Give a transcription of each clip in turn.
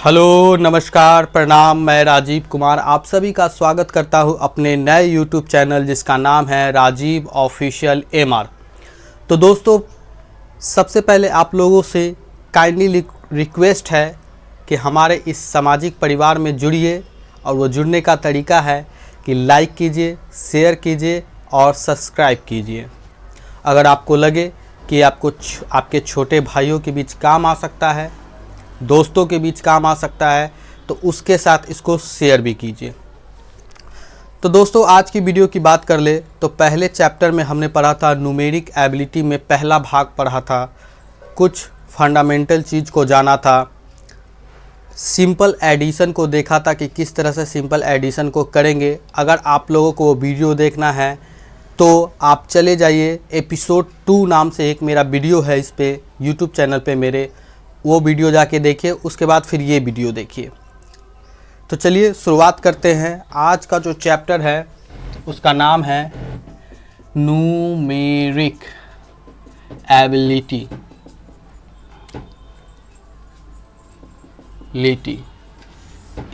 Hello नमस्कार प्रणाम। मैं राजीव कुमार आप सभी का स्वागत करता हूं अपने नए यूट्यूब चैनल जिसका नाम है राजीव ऑफिशियल एमआर। तो दोस्तों, सबसे पहले आप लोगों से काइंडली रिक्वेस्ट है कि हमारे इस सामाजिक परिवार में जुड़िए, और वो जुड़ने का तरीका है कि लाइक कीजिए, शेयर कीजिए और सब्सक्राइब कीजिए। अगर आपको लगे कि आपके छोटे भाइयों के बीच काम आ सकता है, दोस्तों के बीच काम आ सकता है, तो उसके साथ इसको शेयर भी कीजिए। तो दोस्तों, आज की वीडियो की बात कर ले तो पहले चैप्टर में हमने पढ़ा था न्यूमेरिक एबिलिटी में पहला भाग पढ़ा था, कुछ फंडामेंटल चीज़ को जाना था, सिंपल एडिशन को देखा था कि किस तरह से सिंपल एडिशन को करेंगे। अगर आप लोगों को वो वीडियो देखना है तो आप चले जाइए, एपिसोड 2 नाम से एक मेरा वीडियो है इस पे यूट्यूब चैनल पे मेरे, वो वीडियो जाके देखिए, उसके बाद फिर ये वीडियो देखिए। तो चलिए शुरुआत करते हैं। आज का जो चैप्टर है उसका नाम है न्यूमेरिक एबिलिटी।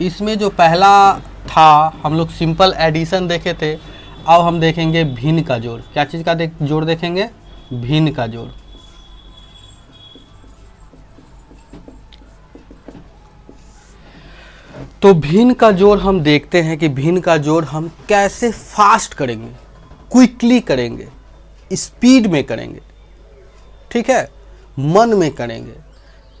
इसमें जो पहला था हम लोग सिंपल एडिशन देखे थे, अब हम देखेंगे भिन्न का जोड़। क्या चीज़ का जोड़ देखेंगे? भिन्न का जोड़। तो भिन्न का जोड़ हम देखते हैं कि भिन्न का जोड़ हम कैसे फास्ट करेंगे, क्विकली करेंगे, स्पीड में करेंगे, ठीक है, मन में करेंगे।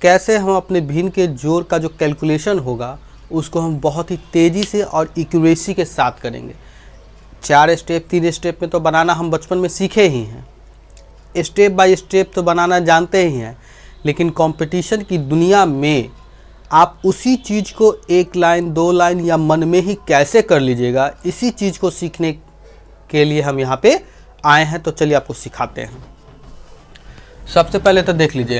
कैसे हम अपने भिन्न के जोड़ का जो कैलकुलेशन होगा उसको हम बहुत ही तेज़ी से और एक्यूरेसी के साथ करेंगे। 4 स्टेप 3 स्टेप में तो बनाना हम बचपन में सीखे ही हैं, स्टेप बाय स्टेप तो बनाना जानते ही हैं, लेकिन कंपटीशन की दुनिया में आप उसी चीज़ को 1 लाइन 2 लाइन या मन में ही कैसे कर लीजिएगा, इसी चीज़ को सीखने के लिए हम यहाँ पे आए हैं। तो चलिए आपको सिखाते हैं। सबसे पहले तो देख लीजिए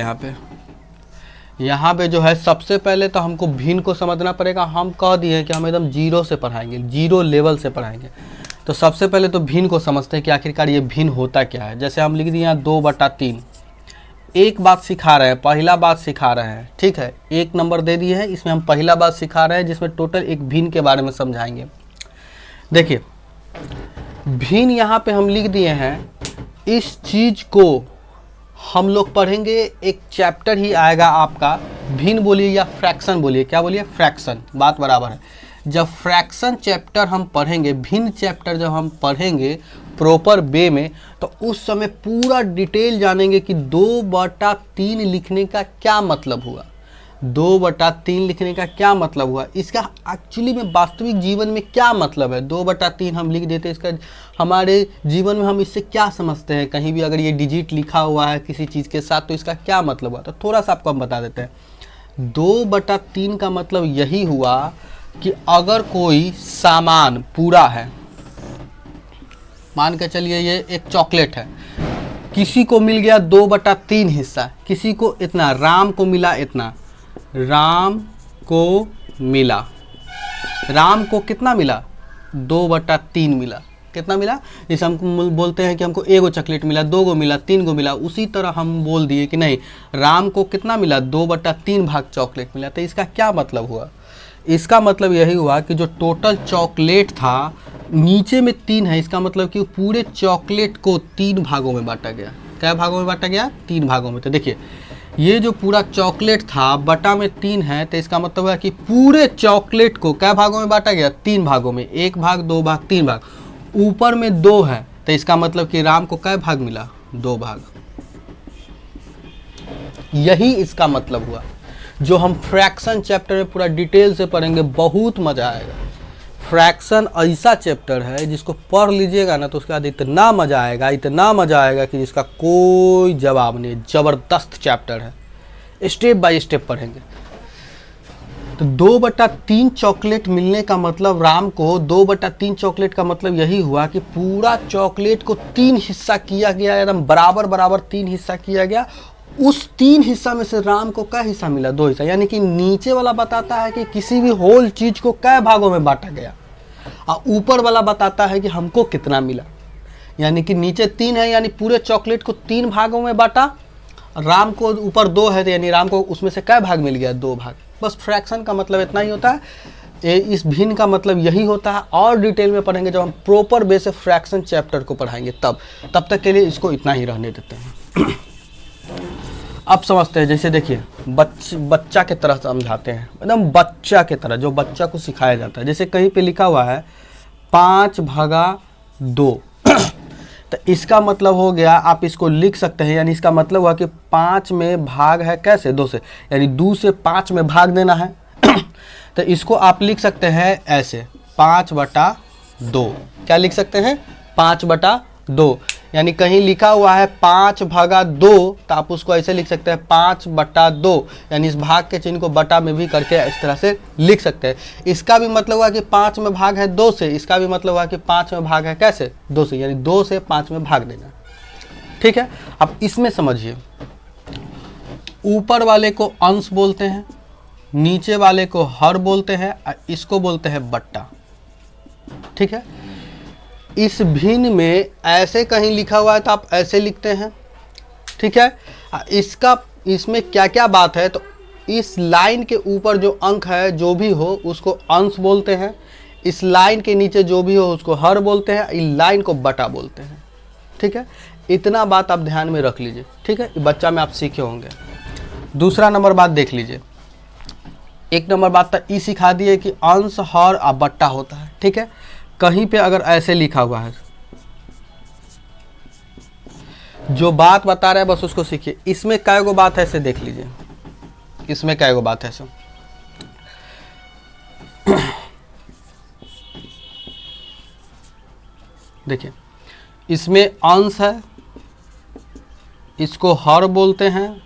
यहाँ पे जो है, सबसे पहले तो हमको भिन्न को समझना पड़ेगा। हम कह दिए कि हम एकदम जीरो से पढ़ाएंगे, जीरो लेवल से पढ़ाएंगे। तो सबसे पहले तो भिन्न को समझते हैं कि आखिरकार ये भिन्न होता क्या है। जैसे हम लिख दिए यहाँ 2/3, एक बात सिखा रहे हैं, पहला बात सिखा रहे हैं, ठीक है, 1 नंबर दे दिए हैं, इसमें हम पहला बात सिखा रहे हैं जिसमें टोटल एक भिन्न के बारे में समझाएंगे। देखिए भिन्न यहाँ पे हम लिख दिए हैं। इस चीज़ को हम लोग पढ़ेंगे, एक चैप्टर ही आएगा आपका, भिन्न बोलिए या फ्रैक्शन बोलिए, क्या बोलिए? फ्रैक्शन, बात बराबर है। जब फ्रैक्शन चैप्टर हम पढ़ेंगे, भिन्न चैप्टर जब हम पढ़ेंगे प्रॉपर वे में, तो उस समय पूरा डिटेल जानेंगे कि 2/3 लिखने का क्या मतलब हुआ, 2/3 लिखने का क्या मतलब हुआ, इसका एक्चुअली में वास्तविक जीवन में क्या मतलब है। 2/3 हम लिख देते हैं, इसका हमारे जीवन में हम इससे क्या समझते हैं। कहीं भी अगर ये डिजिट लिखा हुआ है किसी चीज़ के साथ तो इसका क्या मतलब हुआ, तो थोड़ा सा आपको हम बता देते हैं। 2/3 का मतलब यही हुआ कि अगर कोई सामान पूरा है, मान के चलिए ये एक चॉकलेट है, किसी को मिल गया 2/3 हिस्सा, किसी को इतना, राम को मिला इतना, राम को मिला, राम को कितना मिला? 2/3 मिला। कितना मिला? जैसे हम बोलते हैं कि हमको 1 चॉकलेट मिला, 2 को मिला, 3 को मिला, उसी तरह हम बोल दिए कि नहीं, राम को कितना मिला? 2/3 भाग चॉकलेट मिला। तो इसका क्या मतलब हुआ? इसका मतलब यही हुआ कि जो टोटल चॉकलेट था, नीचे में 3 है, इसका मतलब कि पूरे चॉकलेट को 3 भागों में बांटा गया। क्या भागों में बांटा गया? 3 भागों में। तो देखिए ये जो पूरा चॉकलेट था बटा में 3 है, तो इसका मतलब है कि पूरे चॉकलेट को क्या भागों में बांटा गया? 3 भागों में, 1 भाग 2 भाग 3 भाग। ऊपर में 2 है, तो इसका मतलब कि राम को क्या भाग मिला? 2 भाग। यही इसका मतलब हुआ, जो हम फ्रैक्शन चैप्टर में पूरा डिटेल से पढ़ेंगे, बहुत मज़ा आएगा। फ्रैक्शन ऐसा चैप्टर है जिसको पढ़ लीजिएगा ना तो उसके बाद इतना मज़ा आएगा, इतना मज़ा आएगा कि जिसका कोई जवाब नहीं। ज़बरदस्त चैप्टर है, स्टेप बाय स्टेप पढ़ेंगे। तो 2/3 चॉकलेट मिलने का मतलब, राम को 2/3 चॉकलेट का मतलब यही हुआ कि पूरा चॉकलेट को 3 हिस्सा किया गया, एकदम बराबर बराबर 3 हिस्सा किया गया। उस 3 हिस्सा में से राम को क्या हिस्सा मिला? 2 हिस्सा। यानी कि नीचे वाला बताता है कि किसी भी होल चीज को कै भागों में बांटा गया, और ऊपर वाला बताता है कि हमको कितना मिला। यानी कि नीचे 3 है, यानी पूरे चॉकलेट को 3 भागों में बांटा, राम को ऊपर 2 है, तो यानी राम को उसमें से क्या भाग मिल गया, 2 भाग। बस फ्रैक्शन का मतलब इतना ही होता है। इस भिन्न का मतलब यही होता है। और डिटेल में पढ़ेंगे जब हम प्रॉपर वे से फ्रैक्शन चैप्टर को पढ़ाएंगे, तब तक के लिए इसको इतना ही रहने देते हैं। अब समझते हैं, जैसे देखिए बच्चा के तरह समझाते हैं, एकदम बच्चा के तरह, जो बच्चा को सिखाया जाता है। जैसे कहीं पे लिखा हुआ है 5/2 तो इसका मतलब हो गया, आप इसको लिख सकते हैं, यानी इसका मतलब हुआ कि 5 में भाग है कैसे, 2 से, यानी 2 से 5 में भाग देना है। तो इसको आप लिख सकते हैं ऐसे 5/2। क्या लिख सकते हैं, 5/2। यानी कहीं लिखा हुआ है 5/2 तो आप उसको ऐसे लिख सकते हैं 5/2, यानी इस भाग के चिन्ह को बटा में भी करके इस तरह से लिख सकते हैं। इसका भी मतलब हुआ कि 5 में भाग है 2 से, इसका भी मतलब हुआ कि 5 में भाग है कैसे, 2 से, यानी 2 से 5 में भाग देना। ठीक है, अब इसमें समझिए, ऊपर वाले को अंश बोलते हैं, नीचे वाले को हर बोलते हैं, इसको बोलते हैं बट्टा। ठीक है, इस भिन्न में ऐसे कहीं लिखा हुआ है तो आप ऐसे लिखते हैं। ठीक है, इसमें क्या क्या बात है, तो इस लाइन के ऊपर जो अंक है जो भी हो उसको अंश बोलते हैं, इस लाइन के नीचे जो भी हो उसको हर बोलते हैं, इस लाइन को बटा बोलते हैं। ठीक है, इतना बात आप ध्यान में रख लीजिए। ठीक है, बच्चा में आप सीखे होंगे। दूसरा नंबर बात देख लीजिए, 1 नंबर बात तो सिखा दिए कि अंश हर और बट्टा होता है। ठीक है, कहीं पे अगर ऐसे लिखा हुआ है, जो बात बता रहा है बस उसको सीखिए। इसमें काय गो बात है ऐसे देख लीजिए, इसमें काय गो बात है ऐसे। देखिए, इसमें अंश है, इसको हर बोलते हैं,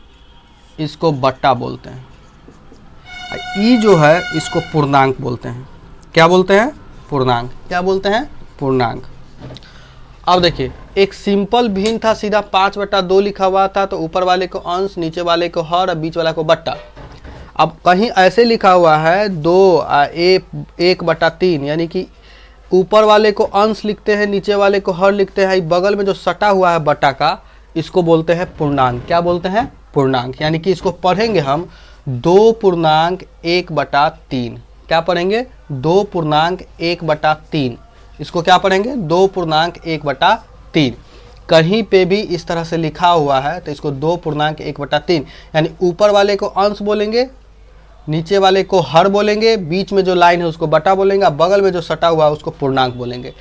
इसको बट्टा बोलते हैं। ई जो है इसको पूर्णांक बोलते हैं। क्या बोलते हैं, पूर्णांक। क्या बोलते हैं, पूर्णांक। अब देखिए, एक सिंपल भिन्न था, सीधा 5/2 लिखा हुआ था, तो ऊपर वाले को अंश, नीचे वाले को हर और बीच वाला को बट्टा। अब कहीं ऐसे लिखा हुआ है 1/3, यानी कि ऊपर वाले को अंश लिखते हैं, नीचे वाले को हर लिखते हैं, बगल में जो सटा हुआ है बट्टा का, इसको बोलते हैं पूर्णांक। क्या बोलते हैं, पूर्णांक। यानी कि इसको पढ़ेंगे हम 2.1/3। क्या पढ़ेंगे, 2.1/3। इसको क्या पढ़ेंगे, 2.1/3। कहीं पे भी इस तरह से लिखा हुआ है तो इसको 2.1/3, यानी ऊपर वाले को अंश बोलेंगे, नीचे वाले को हर बोलेंगे, बीच में जो लाइन है उसको बटा बोलेंगे, बगल में जो सटा हुआ है उसको पूर्णांक बोलेंगे।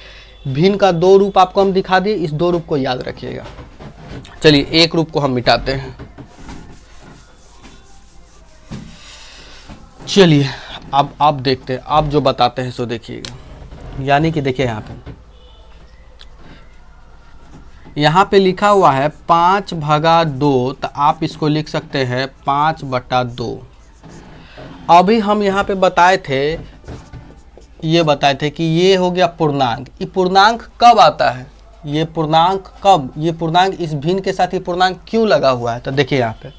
भिन्न का 2 रूप आपको हम दिखा दिए, इस 2 रूप को याद रखिएगा। चलिए, एक रूप को हम मिटाते हैं। चलिए, अब आप देखते हैं, आप जो बताते हैं सो देखिएगा। यानी कि देखिए, यहाँ पे लिखा हुआ है 5/2, तो आप इसको लिख सकते हैं 5/2। अभी हम यहाँ पे बताए थे कि ये हो गया पूर्णांक। ये पूर्णांक कब आता है, ये पूर्णांक कब, ये पूर्णांक इस भिन्न के साथ ये पूर्णांक क्यों लगा हुआ है, तो देखिए यहाँ पे,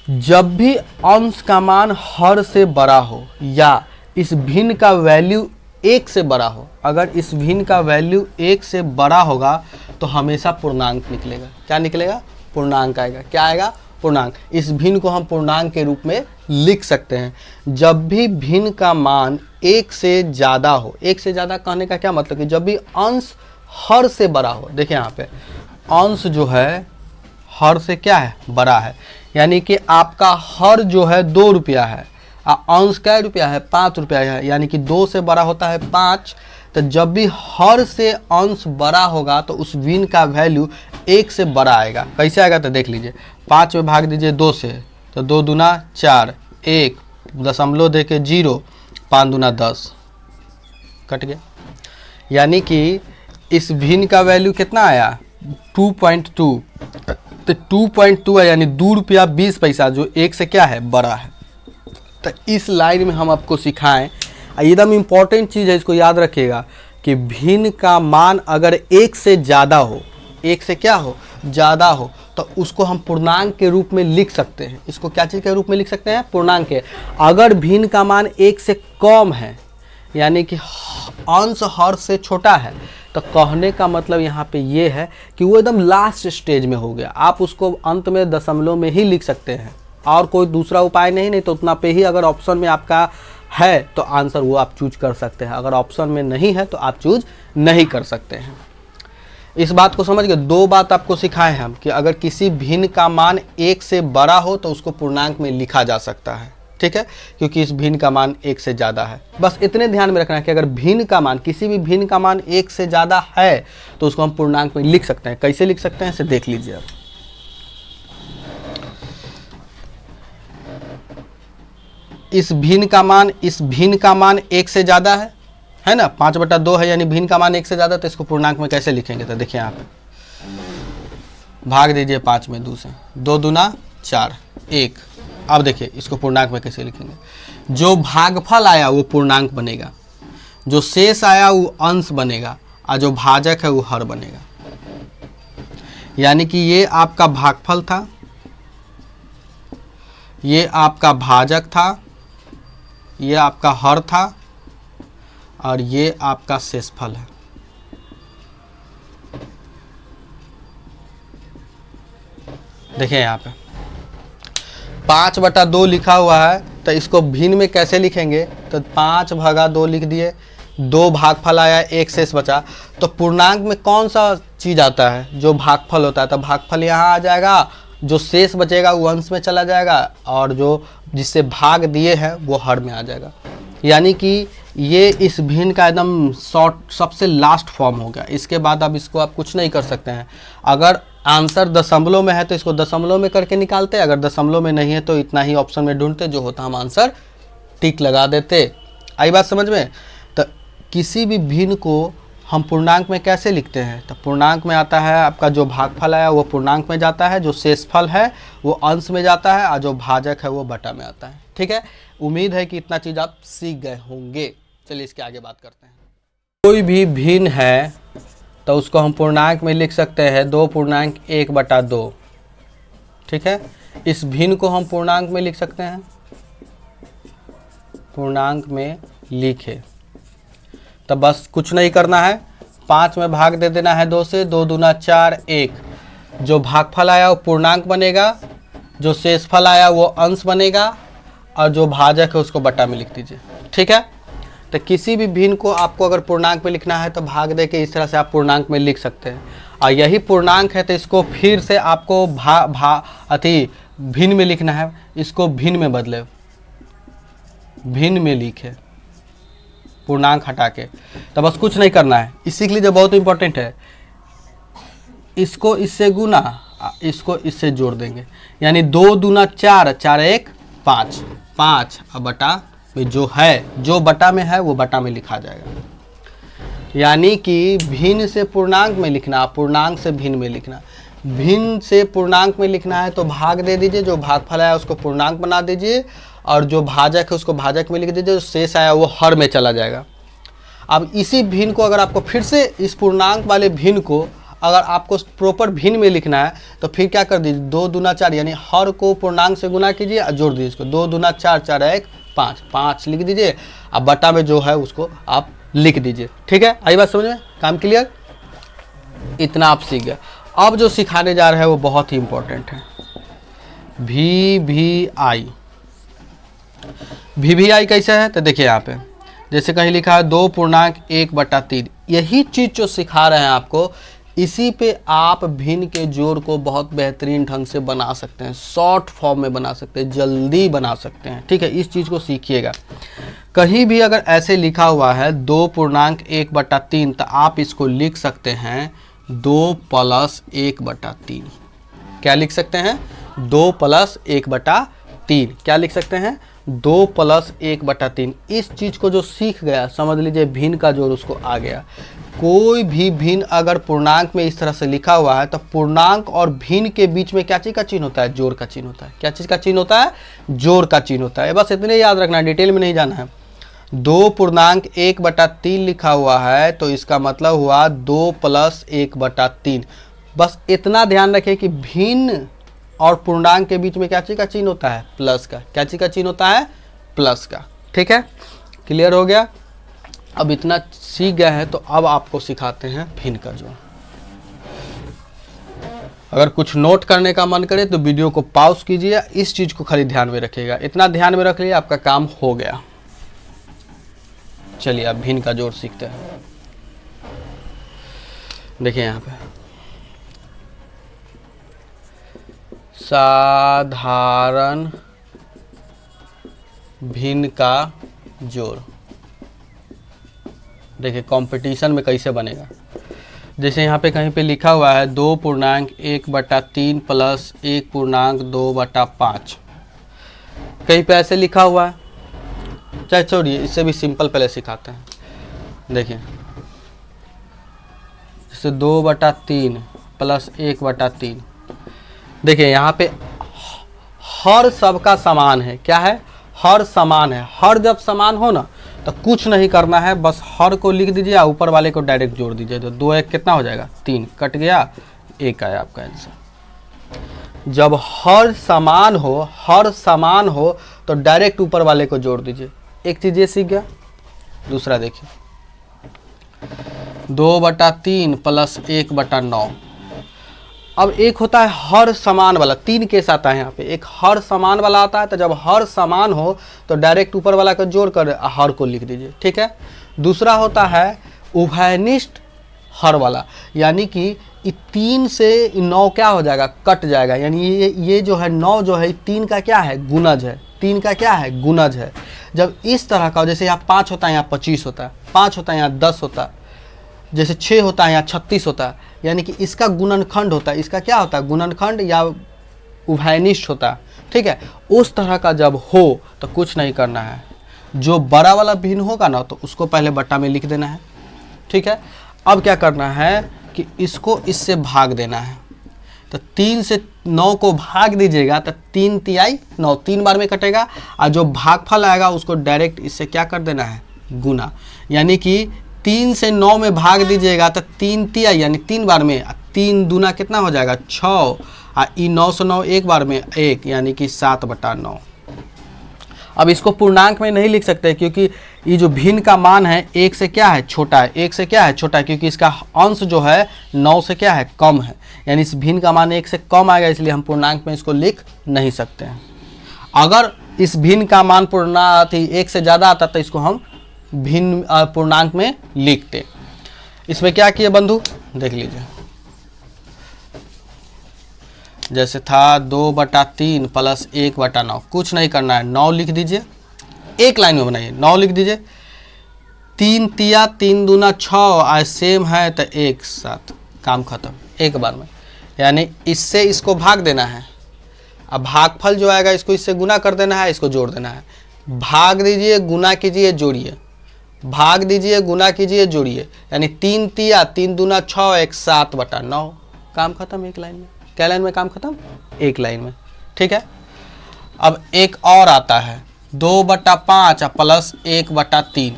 जब भी अंश का मान हर से बड़ा हो या इस भिन्न का वैल्यू 1 से बड़ा हो, अगर इस भिन्न का वैल्यू 1 से बड़ा होगा तो हमेशा पूर्णांक निकलेगा। क्या निकलेगा, पूर्णांक आएगा। क्या आएगा, पूर्णांक। इस भिन्न को हम पूर्णांक के रूप में लिख सकते हैं। जब भी भिन्न का मान 1 से ज़्यादा हो, 1 से ज़्यादा कहने का क्या मतलब कि जब भी अंश हर से बड़ा हो, देखिए यहाँ पे अंश जो है हर से क्या है, बड़ा है, यानी कि आपका हर जो है 2 रुपया है, अंश क्या रुपया है, 5 रुपया है, यानी कि 2 से बड़ा होता है 5। तो जब भी हर से अंश बड़ा होगा तो उस भिन्न का वैल्यू 1 से बड़ा आएगा। कैसे आएगा, तो देख लीजिए, 5 में भाग दीजिए 2 से, तो 2 दूना 4, 1 दशमलव दे के 0, 5 दूना 10, कट गया। यानी कि इस भिन्न का वैल्यू कितना आया, 2.2। तो 2.2 है, यानी 2 रुपया 20 पैसा, जो 1 से क्या है, बड़ा है। तो इस लाइन में हम आपको सिखाएं, एकदम इम्पॉर्टेंट चीज़ है, इसको याद रखिएगा कि भिन्न का मान अगर 1 से ज़्यादा हो, 1 से क्या हो, ज़्यादा हो, तो उसको हम पूर्णांक के रूप में लिख सकते हैं। इसको क्या चीज़ के रूप में लिख सकते हैं, पूर्णांक के। अगर भिन्न का मान 1 से कम है, यानी कि अंश हर से छोटा है, तो कहने का मतलब यहाँ पे ये है कि वो एकदम लास्ट स्टेज में हो गया। आप उसको अंत में दशमलव में ही लिख सकते हैं और कोई दूसरा उपाय नहीं तो उतना पे ही अगर ऑप्शन में आपका है तो आंसर वो आप चूज कर सकते हैं, अगर ऑप्शन में नहीं है तो आप चूज नहीं कर सकते हैं। इस बात को समझ गए। दो बात आपको सिखाए हम कि अगर किसी भिन्न का मान 1 से बड़ा हो तो उसको पूर्णांक में लिखा जा सकता है, ठीक है, क्योंकि इस भिन्न का मान 1 से ज़्यादा है। बस इतने ध्यान में रखना है कि अगर भिन्न का मान, किसी भी भिन्न का मान 1 से ज़्यादा है तो उसको हम पूर्णांक में लिख सकते हैं। कैसे लिख सकते हैं इसे देख लीजिए आप। इस भिन्न का मान 1 से ज़्यादा है ना, 5/2 है, यानी भिन्न का मान 1 से ज़्यादा, तो इसको पूर्णांक में कैसे लिखेंगे? तो देखिए यहाँ पे भाग दीजिए 5 में 2 से, 2 दूना 4, 1। अब देखिए इसको पूर्णांक में कैसे लिखेंगे? जो भागफल आया वो पूर्णांक बनेगा, जो शेष आया वो अंश बनेगा और जो भाजक है वो हर बनेगा। यानी कि ये आपका भागफल था, ये आपका भाजक था, ये आपका हर था और ये आपका शेषफल है। देखिए यहाँ पे 5/2 लिखा हुआ है, तो इसको भिन्न में कैसे लिखेंगे? तो 5/2 लिख दिए, 2 भागफल आया, 1 शेष बचा। तो पूर्णांक में कौन सा चीज़ आता है? जो भागफल होता है, तो भागफल यहाँ आ जाएगा, जो शेष बचेगा वो अंश में चला जाएगा और जो जिससे भाग दिए हैं वो हर में आ जाएगा। यानी कि ये इस भिन्न का एकदम शॉर्ट सबसे लास्ट फॉर्म हो गया। इसके बाद अब इसको आप कुछ नहीं कर सकते हैं। अगर आंसर दशमलव में है तो इसको दशमलव में करके निकालते, अगर दशमलव में नहीं है तो इतना ही ऑप्शन में ढूंढते, जो होता हम आंसर टिक लगा देते। आई बात समझ में? तो किसी भी भिन्न को हम पूर्णांक में कैसे लिखते हैं? तो पूर्णांक में आता है आपका जो भागफल आया वो पूर्णांक में जाता है, जो शेषफल है वो अंश में जाता है और जो भाजक है वो बटा में आता है। ठीक है, उम्मीद है कि इतना चीज़ आप सीख गए होंगे। चलिए इसके आगे बात करते हैं। कोई भी भिन्न है तो उसको हम पूर्णांक में लिख सकते हैं 2.1/2। ठीक है, इस भिन्न को हम पूर्णांक में लिख सकते हैं, पूर्णांक में लिखे तो बस कुछ नहीं करना है, 5 में भाग दे देना है 2 से, 2 दूना 4, 1। जो भागफल आया वो पूर्णांक बनेगा, जो शेषफल आया वो अंश बनेगा और जो भाजक है उसको बटा में लिख दीजिए। ठीक है, तो किसी भी भिन्न को आपको अगर पूर्णांक में लिखना है तो भाग दे के इस तरह से आप पूर्णांक में लिख सकते हैं। और यही पूर्णांक है तो इसको फिर से आपको भिन्न में लिखना है, इसको भिन्न में बदले, भिन्न में लिखे पूर्णांक हटा के। तो बस कुछ नहीं करना है, सीख लीजिए, बहुत इंपॉर्टेंट है। इसको इससे गुना, इसको इससे जोड़ देंगे, यानी 2 दूना 4, 4 1 5, 5 अब बटा में जो है, जो बटा में है वो बटा में लिखा जाएगा। यानी कि भिन्न से पूर्णांक में लिखना, पूर्णांक से भिन्न में लिखना। भिन्न से पूर्णांक में लिखना है तो भाग दे दीजिए, जो भागफल आया उसको पूर्णांक बना दीजिए और जो भाजक है उसको भाजक में लिख दीजिए, जो शेष आया वो हर में चला जाएगा। अब इसी भिन्न को अगर आपको फिर से इस पूर्णांक वाले भिन्न को अगर आपको प्रॉपर भिन्न में लिखना है तो फिर क्या कर दीजिए, 2 दूना 4, यानी हर को पूर्णांक से गुना कीजिए और जोड़ दीजिए इसको, 2 दूना 4, 4 1 5, 5 लिख दीजिए। अब बटा में जो है उसको आप लिख दीजिए। ठीक है, आई बात समझ में? काम क्लियर? इतना आप सीख गए। अब जो सिखाने जा रहे हैं वो बहुत ही इंपॉर्टेंट है, VVI। VVI कैसे है? तो देखिए यहाँ पे जैसे कहीं लिखा है 2.1/3, यही चीज़ जो सिखा रहे हैं आपको, इसी पे आप भिन्न के जोड़ को बहुत बेहतरीन ढंग से बना सकते हैं, शॉर्ट फॉर्म में बना सकते हैं, जल्दी बना सकते हैं। ठीक है, इस चीज़ को सीखिएगा। कहीं भी अगर ऐसे लिखा हुआ है 2.1/3 तो आप इसको लिख सकते हैं 2 + 1/3। क्या लिख सकते हैं? 2 + 1/3। क्या लिख सकते हैं? 2 + 1/3। इस चीज़ को जो सीख गया, समझ लीजिए भिन्न का जोड़ उसको आ गया। कोई भी भिन्न अगर पूर्णांक में इस तरह से लिखा हुआ है तो पूर्णांक और भिन्न के बीच में क्या चीज़ का चिन्ह होता है? जोड़ का चिन्ह होता है। क्या चीज़ का चिन्ह होता है? जोड़ का चिन्ह होता है। बस इतने याद रखना, डिटेल में नहीं जाना है। 2.1/3 लिखा हुआ है तो इसका मतलब हुआ 2 + 1/3। बस इतना ध्यान रखें कि भिन्न और पूर्णांक के बीच में क्या चीज़ का चिन्ह होता है? प्लस का। क्या चीज़ का चिन्ह होता है? प्लस का। ठीक है, क्लियर हो गया? अब इतना सीख गए हैं तो अब आपको सिखाते हैं भिन्न का जोड़। अगर कुछ नोट करने का मन करे तो वीडियो को पॉज कीजिए, इस चीज को खाली ध्यान में रखिएगा। इतना ध्यान में रख लिया, आपका काम हो गया। चलिए अब भिन्न का जोड़ सीखते हैं। देखिए यहाँ पे साधारण भिन्न का जोड़। देखिए कंपटीशन में कैसे बनेगा। जैसे यहाँ पे कहीं पे लिखा हुआ है 2.1/3 प्लस 1.2/5। कहीं पे ऐसे लिखा हुआ है, चाहे छोड़िए, इससे भी सिंपल पहले सिखाते हैं। देखिए जैसे 2/3 प्लस 1/3। देखिए यहाँ पे हर सबका समान है। क्या है? हर समान है। हर जब समान हो ना तो कुछ नहीं करना है, बस हर को लिख दीजिए और ऊपर वाले को डायरेक्ट जोड़ दीजिए। तो 2 1 कितना हो जाएगा? 3 कट गया, 1 आया आपका आंसर। जब हर समान हो तो डायरेक्ट ऊपर वाले को जोड़ दीजिए। एक चीज ये सीख गया। दूसरा देखिए 2/3 प्लस 1/9। अब एक होता है हर समान वाला, 3 केस आता है यहाँ पे। एक हर समान वाला आता है, तो जब हर समान हो तो डायरेक्ट ऊपर वाला को जोड़ कर हर को लिख दीजिए, ठीक है। दूसरा होता है उभयनिष्ठ हर वाला, यानी कि 3 से 9 क्या हो जाएगा? कट जाएगा। यानी ये जो है 9 जो है 3 का क्या है? गुणज है। 3 का क्या है? गुणज है। जब इस तरह का, जैसे यहाँ 5 होता है, यहाँ 25 होता है, 5 होता है, यहाँ 10 होता है, जैसे 6 होता है, यहाँ 36 होता है, यानी कि इसका गुणनखंड होता है। इसका क्या होता है? गुणनखंड या उभयनिष्ठ होता है, ठीक है। उस तरह का जब हो तो कुछ नहीं करना है, जो बड़ा वाला भिन्न होगा ना तो उसको पहले बट्टा में लिख देना है, ठीक है। अब क्या करना है कि इसको इससे भाग देना है। तो 3 से 9 को भाग दीजिएगा तो 3 तिहाई 9, 3 बार में कटेगा, और जो भागफल आएगा उसको डायरेक्ट इससे क्या कर देना है? गुना। यानी कि 3 से 9 में भाग दीजिएगा तो 3 तिहाई यानी 3 बार में, 3 दूना कितना हो जाएगा? 6, और 9 से 9 एक बार में 1, यानी कि 7/9। अब इसको पूर्णांक में नहीं लिख सकते क्योंकि ये जो भिन्न का मान है 1 से क्या है? छोटा है। 1 से क्या है? छोटा है, क्योंकि इसका अंश जो है 9 से क्या है? कम है। यानी इस भिन्न का मान 1 से कम आएगा, इसलिए हम पूर्णांक में इसको लिख नहीं सकते हैं। अगर इस भिन्न का मान पूर्णांक 1 से ज़्यादा आता तो इसको हम भिन्न पूर्णांक में लिखते। इसमें क्या किए बंधु? देख लीजिए, जैसे था 2/3 प्लस 1/9। कुछ नहीं करना है, 9 लिख दीजिए, एक लाइन में बनाइए, 9 लिख दीजिए। 3 तिया 3 दूना 6, आज सेम है तो 1 7, काम खत्म एक बार में। यानी इससे इसको भाग देना है, अब भागफल जो आएगा इसको इससे गुना कर देना है, इसको जोड़ देना है। भाग दीजिए, गुना कीजिए, जोड़िए, भाग दीजिए, गुना कीजिए, जोड़िए। यानी 3 तिया 3 दूना 6, 1 7/9, काम खत्म एक लाइन में। क्या लाइन में काम खत्म? एक लाइन में, ठीक है। अब एक और आता है 2/5 प्लस 1/3।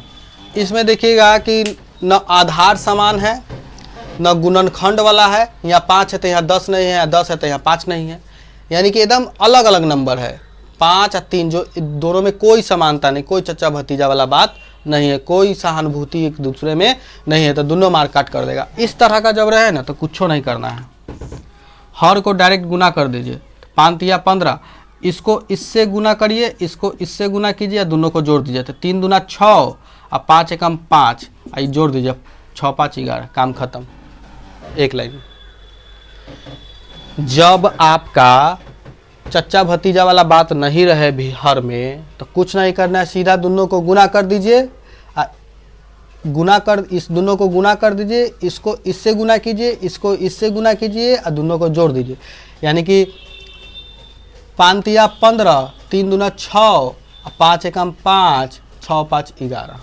इसमें देखिएगा कि न आधार समान है न गुणनखंड वाला है। यहाँ 5 है तो यहाँ 10 नहीं है, यहाँ 10 है तो यहाँ 5 नहीं है, यानी कि एकदम अलग अलग नंबर है। 5 और 3 जो दोनों में कोई समानता नहीं, कोई चचा भतीजा वाला बात नहीं है, कोई सहानुभूति एक दूसरे में नहीं है, तो दोनों मार काट कर देगा। इस तरह का जब रहे ना तो कुछ नहीं करना है, हर को डायरेक्ट गुना कर दीजिए। 5 तिया 15, इसको इससे गुना करिए, इसको इससे गुना कीजिए, दोनों को जोड़ दीजिए। तो 3 दूना 6 और 5 एकम 5, आई जोड़ दीजिए, 6 5 11, काम खत्म एक लाइन में। जब आपका चच्चा भतीजा वाला बात नहीं रहे भी हर में तो कुछ नहीं करना है, सीधा दोनों को गुना कर दीजिए, गुना कर इस दोनों को गुना कर दीजिए, इसको इससे गुना कीजिए, इसको इससे गुना कीजिए और दोनों को जोड़ दीजिए। यानी कि 5 तिया 15, 3 दूना 6, 5 एकम 5, 6 5 11।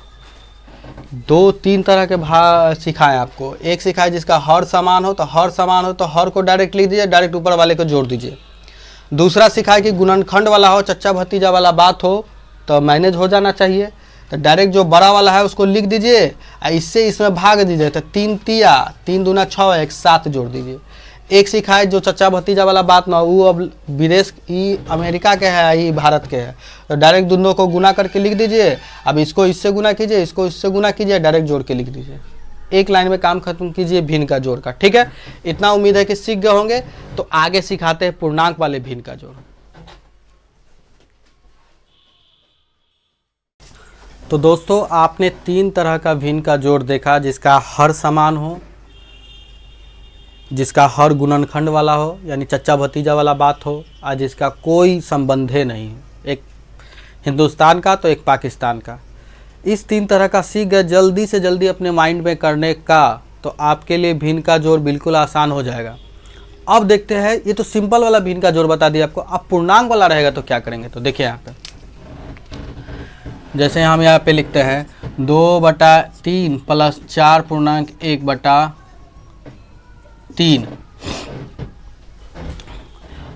2-3 तरह के भाग सिखाएं आपको। एक सिखाए जिसका हर समान हो, तो हर समान हो तो हर को डायरेक्ट लिख दीजिए, डायरेक्ट ऊपर वाले को जोड़ दीजिए। दूसरा सिखाए कि गुणनखंड वाला हो, चच्चा भतीजा वाला बात हो तो मैनेज हो जाना चाहिए, तो डायरेक्ट जो बड़ा वाला है उसको लिख दीजिए, इससे इसमें भाग दीजिए। तो 3 तिया 3 दूना 6, 1 7 जोड़ दीजिए। एक सिखाए जो चचा भतीजा वाला बात ना, वो अब विदेश ई अमेरिका के है, ये भारत के है, तो डायरेक्ट दोनों को गुना करके लिख दीजिए। अब इसको इससे गुना कीजिए, इसको इससे गुना कीजिए, डायरेक्ट जोड़ के लिख दीजिए। एक लाइन में काम खत्म कीजिए भिन्न का जोड़ का। ठीक है, इतना उम्मीद है कि सीख गए होंगे। तो आगे सिखाते हैं पूर्णांक वाले भिन्न का जोड़। तो दोस्तों, आपने 3 तरह का भिन्न का जोड़ देखा, जिसका हर समान हो, जिसका हर गुणनखंड वाला हो, यानी चच्चा भतीजा वाला बात हो, और जिसका कोई संबंध नहीं है, एक हिंदुस्तान का तो एक पाकिस्तान का। इस 3 तरह का सीख गए, जल्दी से जल्दी अपने माइंड में करने का, तो आपके लिए भिन्न का जोड़ बिल्कुल आसान हो जाएगा। अब देखते हैं, ये तो सिंपल वाला भिन्न का जोड़ बता दिया आपको। अब पूर्णांक वाला रहेगा तो क्या करेंगे, तो देखिए यहाँ पे जैसे हम यहाँ पे लिखते हैं 2/3 प्लस 4.1/3।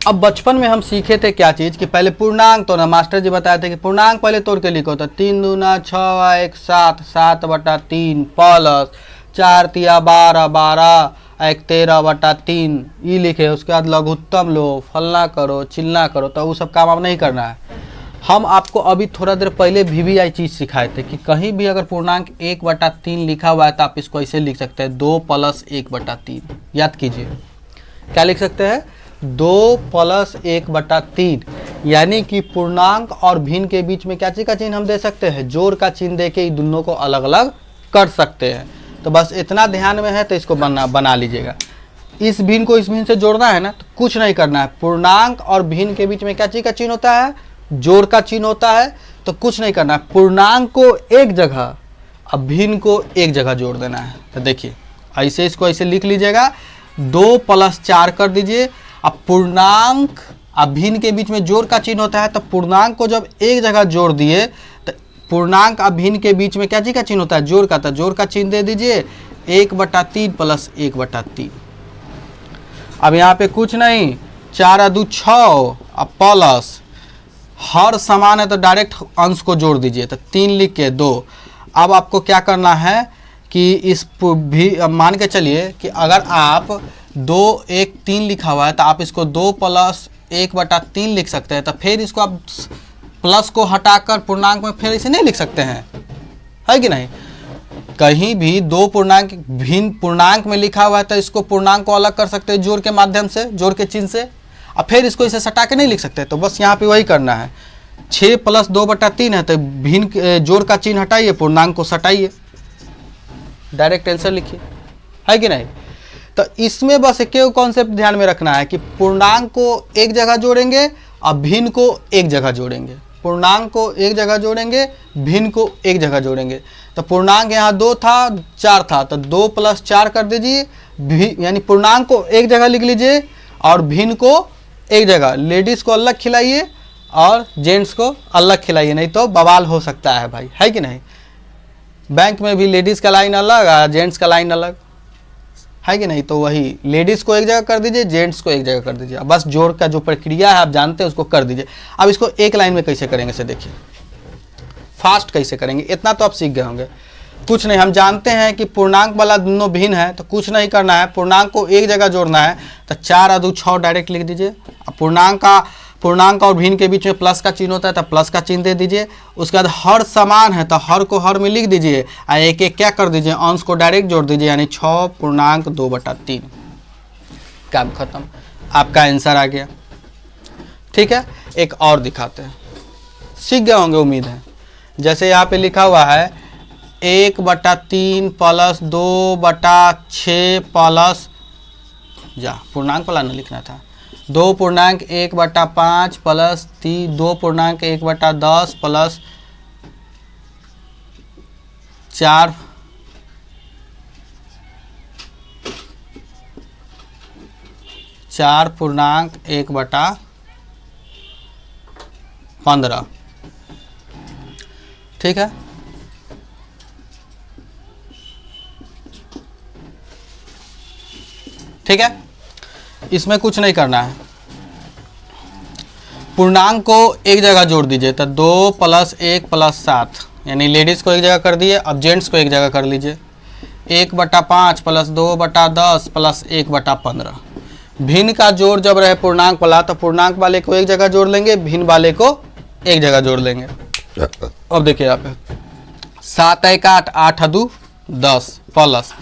अब बचपन में हम सीखे थे क्या चीज़, कि पहले पूर्णांक तोड़ना, मास्टर जी बताए थे कि पूर्णांक पहले तोड़ के लिखो, तो 3 दूना 6 1 7 7/3 प्लस 4 तिया 12 12 1 13/3 ये लिखे। उसके बाद लघुत्तम लो, फलना करो, चिलना करो, तो वो सब काम अब नहीं करना है। हम आपको अभी थोड़ा देर पहले VVI चीज़ सिखाए थे कि कहीं भी अगर पूर्णांक 1/3 लिखा हुआ है तो आप इसको ऐसे लिख सकते हैं 2 + 1/3। याद कीजिए, क्या लिख सकते हैं, 2 + 1/3। यानी कि पूर्णांक और भिन्न के बीच में क्या चीज़ का चिन्ह हम दे सकते हैं, जोड़ का चिन्ह दे के दोनों को अलग अलग कर सकते हैं। तो बस इतना ध्यान में है, तो इसको बना लीजिएगा। इस भिन्न को इस भिन्न से जोड़ना है ना, तो कुछ नहीं करना है। पूर्णांक और भिन्न के बीच में क्या चीज़ का चिन्ह होता है, जोड़ का चिन्ह होता है। तो कुछ नहीं करना है, पूर्णांक को एक जगह, अब भिन्न को एक जगह जोड़ देना है। तो देखिए ऐसे इसको ऐसे लिख लीजिएगा, 2 + 4 कर दीजिए। अब पूर्णांक अब भिन्न के बीच में जोड़ का चिन्ह होता है, तो पूर्णांक को जब एक जगह जोड़ दिए, तो पूर्णांक अब भिन्न के बीच में क्या चीज़ का चिन्ह होता है, जोड़ का। तो जोड़ का चिन्ह दे दीजिए 1/3 + 1/3। अब यहाँ पे कुछ नहीं, 4 2 6, अब प्लस हर समान है तो डायरेक्ट अंश को जोड़ दीजिए, तो 3 लिख के 2। अब आपको क्या करना है कि इस भी मान के चलिए कि अगर आप 2 1 3 लिखा हुआ है, तो आप इसको 2 + 1/3 लिख सकते हैं। तो फिर इसको आप प्लस को हटाकर पूर्णांक में फिर इसे नहीं लिख सकते हैं, है कि नहीं। कहीं भी 2 पूर्णांक भिन्न पूर्णांक में लिखा हुआ है, तो इसको पूर्णांक को अलग कर सकते हैं जोड़ के माध्यम से, जोड़ के चिन्ह से। अब फिर इसको इसे सटा के नहीं लिख सकते। तो बस यहाँ पे वही करना है, 6 + 2/3 है, तो भिन्न जोड़ का चिन्ह हटाइए, पूर्णांक को सटाइए, डायरेक्ट आंसर लिखिए, है कि नहीं। तो इसमें बस एक कॉन्सेप्ट ध्यान में रखना है कि पूर्णांक को एक जगह जोड़ेंगे और भिन्न को एक जगह जोड़ेंगे। पूर्णांक को एक जगह जोड़ेंगे, भिन्न को एक जगह जोड़ेंगे। तो पूर्णांक यहाँ 2 था, 4 था, तो 2 + 4 कर दीजिए, यानी पूर्णांक को एक जगह लिख लीजिए और भिन्न को एक जगह। लेडीज़ को अलग खिलाइए और जेंट्स को अलग खिलाइए, नहीं तो बवाल हो सकता है भाई, है कि नहीं। बैंक में भी लेडीज़ का लाइन अलग और जेंट्स का लाइन अलग, है कि नहीं। तो वही लेडीज़ को एक जगह कर दीजिए, जेंट्स को एक जगह कर दीजिए। बस जोड़ का जो प्रक्रिया है आप जानते हैं, उसको कर दीजिए। अब इसको एक लाइन में कैसे करेंगे से देखिए, फास्ट कैसे करेंगे, इतना तो आप सीख गए होंगे। कुछ नहीं, हम जानते हैं कि पूर्णांक वाला दोनों भिन्न है, तो कुछ नहीं करना है, पूर्णांक को एक जगह जोड़ना है। तो 4 2 6 डायरेक्ट लिख दीजिए। अब पूर्णांक और भिन्न के बीच में प्लस का चिन्ह होता है, तो प्लस का चिन्ह दे दीजिए। उसके बाद हर समान है, तो हर को हर में लिख दीजिए और एक एक क्या कर दीजिए, अंश को डायरेक्ट जोड़ दीजिए, यानी 6.2/3। काम खत्म, आपका आंसर आ गया। ठीक है, एक और दिखाते हैं, सीख गए होंगे उम्मीद है। जैसे यहाँ पे लिखा हुआ है 1/3 + 2/6 प्लस, पूर्णांक वाला ना लिखना था, 2.1/5 प्लस 2.1/10 प्लस 4.1/15। ठीक है, ठीक है, इसमें कुछ नहीं करना है। पूर्णांक को एक जगह जोड़ दीजिए, तो 2 + 1 + 7, यानी लेडीज़ को एक जगह कर दिए। अब जेंट्स को एक जगह कर लीजिए, 1/5 + 2/10 + 1/15। भिन्न का जोड़ जब रहे पूर्णांक वाला तो पूर्णांक वाले को एक जगह जोड़ लेंगे, भिन्न वाले को एक जगह जोड़ लेंगे। अब देखिए यहाँ पे 7 1 8 8 2 10 प्लस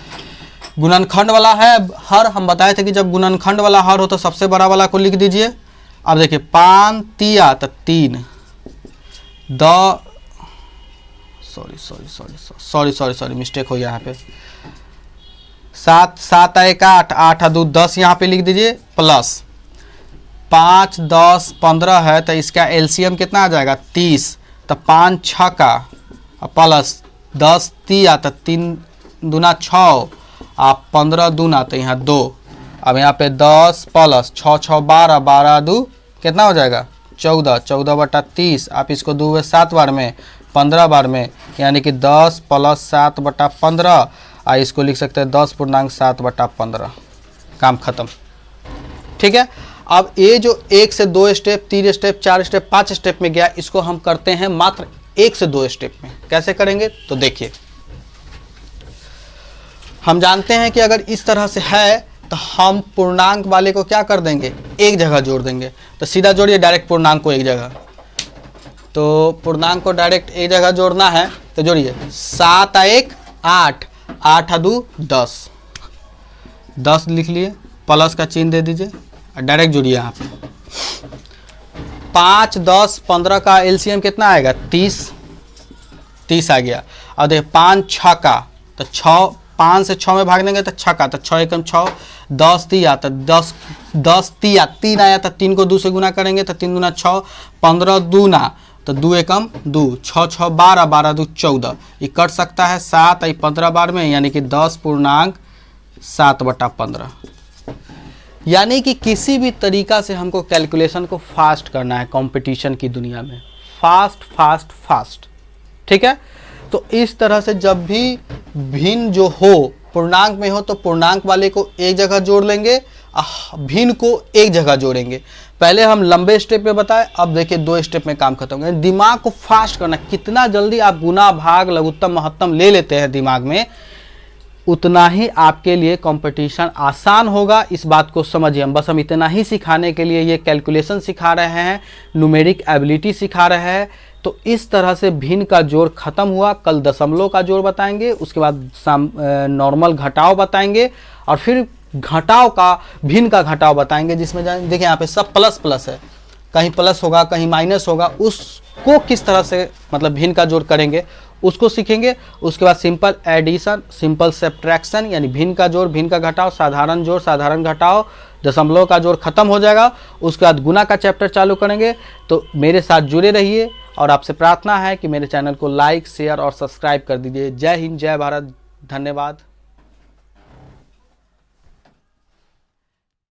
गुणनखंड वाला है हर, हम बताए थे कि जब गुणनखंड वाला हर हो तो सबसे बड़ा वाला को लिख दीजिए। अब देखिए 5 तिया तो 3 सॉरी मिस्टेक हो गया यहाँ पे। 7 7 1 8 8 2 10 यहाँ पे लिख दीजिए प्लस 5 10 15 है तो इसका एलसीएम कितना आ जाएगा 30, तो 5 6 का प्लस 10 तिया तो 3 दूना 6 आप 15 दूना तो यहाँ 2। अब यहाँ पे 10 प्लस 6 6 12 12 2 कितना हो जाएगा 14, 14 बटा 30। आप इसको 2 7 बार में 15 बार में, यानी कि 10 प्लस 7 बटा 15, और इसको लिख सकते हैं 10.7 बटा 15। काम खत्म। ठीक है। अब ये जो 1 से 2 स्टेप, 3 स्टेप, 4 स्टेप, 5 स्टेप में गया, इसको हम करते हैं मात्र 1 से 2 स्टेप में। कैसे करेंगे तो देखिए, हम जानते हैं कि अगर इस तरह से है तो हम पूर्णांक वाले को क्या कर देंगे, एक जगह जोड़ देंगे। तो सीधा जोड़िए डायरेक्ट पूर्णांक को एक जगह, तो पूर्णांक को डायरेक्ट एक जगह जोड़ना है तो जोड़िए 7 1 8 8 2 10 10 लिख लिए, प्लस का चिन्ह दे दीजिए और डायरेक्ट जोड़िए। यहाँ पे 5 10 15 का एलसीएम कितना आएगा 30 आ गया। और देखिए 5 6 का तो 6, 5 से 6 में भाग देंगे तो 6 का, तो 6 एकम 6, 10 तिया तो 10 तिया 3 आया तो 3 को 2 से गुना करेंगे तो 3 दूना 6, 15 दूना तो 2 एकम 2, 6 6 12 12 2 14। ये कट सकता है 7 15 बार में, यानी कि 10.7 बटा 15। यानी कि किसी भी तरीका से हमको कैलकुलेशन को फास्ट करना है कंपटीशन की दुनिया में, फास्ट फास्ट फास्ट। ठीक है। तो इस तरह से जब भी भिन्न जो हो पूर्णांक में हो तो पूर्णांक वाले को एक जगह जोड़ लेंगे, भिन्न को एक जगह जोड़ेंगे। पहले हम लंबे स्टेप में बताए, अब देखिए 2 स्टेप में काम खत्म हो गया। दिमाग को फास्ट करना, कितना जल्दी आप गुना भाग लघुत्तम महत्तम ले लेते हैं दिमाग में, उतना ही आपके लिए कंपटीशन आसान होगा। इस बात को समझिए। हम इतना ही सिखाने के लिए ये कैलकुलेशन सिखा रहे हैं, न्यूमेरिक एबिलिटी सिखा रहे हैं। तो इस तरह से भिन्न का जोड़ खत्म हुआ। कल दशमलव का जोड़ बताएंगे, उसके बाद नॉर्मल घटाव बताएंगे, और फिर घटाव का भिन्न का घटाव बताएंगे, जिसमें देखिए यहाँ पे सब प्लस प्लस है, कहीं प्लस होगा कहीं माइनस होगा, उसको किस तरह से मतलब भिन्न का जोड़ करेंगे उसको सीखेंगे। उसके बाद सिंपल एडिशन, सिंपल सब्ट्रैक्शन, यानी भिन्न का जोड़ भिन्न का घटाव, साधारण जोड़ साधारण घटाव, दशमलव का जोड़ खत्म हो जाएगा। उसके बाद गुना का चैप्टर चालू करेंगे। तो मेरे साथ जुड़े रहिए, और आपसे प्रार्थना है कि मेरे चैनल को लाइक शेयर और सब्सक्राइब कर दीजिए। जय हिंद, जय भारत, धन्यवाद।